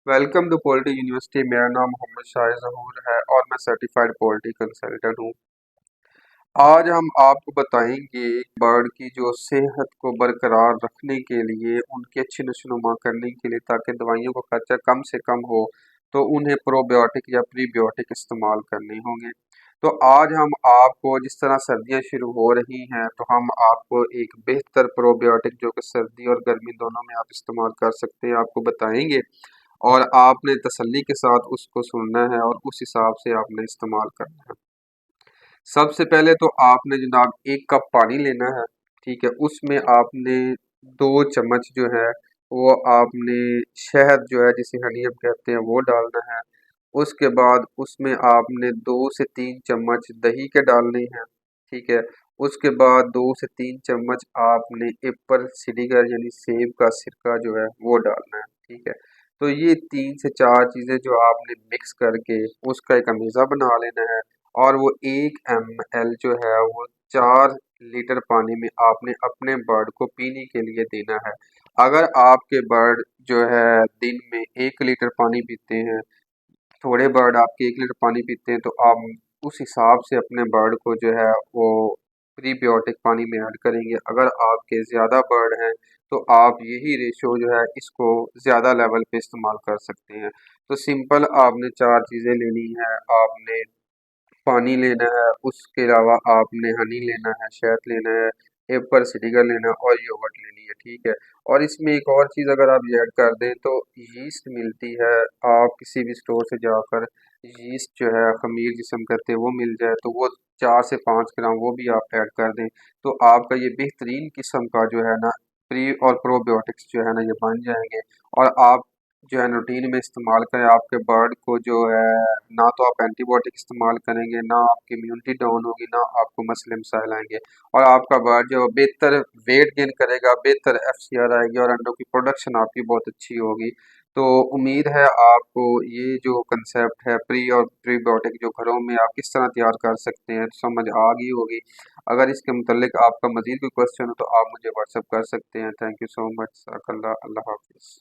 Welcome to poultry university. मेरा नाम मोहम्मद शाहिद जहूर है और मैं सर्टिफाइड पोल्ट्री कंसल्टेंट हूँ। आज हम आपको बताएंगे बर्ड की जो सेहत को बरकरार रखने के लिए, उनकी अच्छी नशोनुमा करने के लिए, ताकि दवाइयों का खर्चा कम से कम हो, तो उन्हें प्रोबायोटिक या प्रीबायोटिक इस्तेमाल करने होंगे। तो आज हम आपको, जिस तरह सर्दियाँ शुरू हो रही हैं, तो हम आपको एक बेहतर प्रोबायोटिक जो कि सर्दी और गर्मी दोनों में आप इस्तेमाल कर सकते हैं, आपको बताएंगे। और आपने तसल्ली के साथ उसको सुनना है और उस हिसाब से आपने इस्तेमाल करना है। सबसे पहले तो आपने जनाब 1 कप पानी लेना है। ठीक है, उसमें आपने 2 चम्मच जो है वो आपने शहद जो है, जिसे हनी हम कहते हैं, वो डालना है। उसके बाद उसमें आपने 2 से 3 चम्मच दही के डालने हैं। ठीक है, उसके बाद 2 से 3 चम्मच आपने एप्पल सिडर यानी सेब का सिरका जो है वो डालना है। ठीक है, तो ये 3 से 4 चीज़ें जो आपने मिक्स करके उसका एक अमीज़ा बना लेना है। और वो 1 ml जो है वो 4 लीटर पानी में आपने अपने बर्ड को पीने के लिए देना है। अगर आपके बर्ड जो है दिन में 1 लीटर पानी पीते हैं, थोड़े बर्ड आपके 1 लीटर पानी पीते हैं, तो आप उस हिसाब से अपने बर्ड को जो है वो प्रीबायोटिक पानी में ऐड करेंगे। अगर आपके ज़्यादा बर्ड हैं तो आप यही रेशो जो है इसको ज़्यादा लेवल पे इस्तेमाल कर सकते हैं। तो सिंपल आपने 4 चीज़ें लेनी है। आपने पानी लेना है, उसके अलावा आपने हनी लेना है, शहद लेना है, एप्पल सिनेगर लेना है और योगर्ट लेनी है। ठीक है, और इसमें एक और चीज़ अगर आप ऐड कर दें तो यीस्ट मिलती है। आप किसी भी स्टोर से जाकर यीस्ट जो है, खमीर जिसे हम कहते हैं, वो मिल जाए तो वो 4 से 5 ग्राम वो भी आप ऐड कर दें, तो आपका ये बेहतरीन किस्म का जो है ना प्री और प्रोबायोटिक्स जो है ना ये बन जाएंगे। और आप जो है रूटीन में इस्तेमाल करें। आपके बर्ड को जो है, ना तो आप एंटीबायोटिक इस्तेमाल करेंगे, ना आपकी इम्यूनिटी डाउन होगी, ना आपको मसले मसाइल आएंगे, और आपका बर्ड जो है बेहतर वेट गेन करेगा, बेहतर एफसीआर आएगी और अंडों की प्रोडक्शन आपकी बहुत अच्छी होगी। तो उम्मीद है आपको ये जो कंसेप्ट है प्री और प्रीबायोटिक जो घरों में आप किस तरह तैयार कर सकते हैं तो समझ आ गई होगी। अगर इसके मुतल्लिक आपका मजीद कोई क्वेश्चन हो तो आप मुझे व्हाट्सअप कर सकते हैं। Thank you so much. अल्लाह हाफिज़।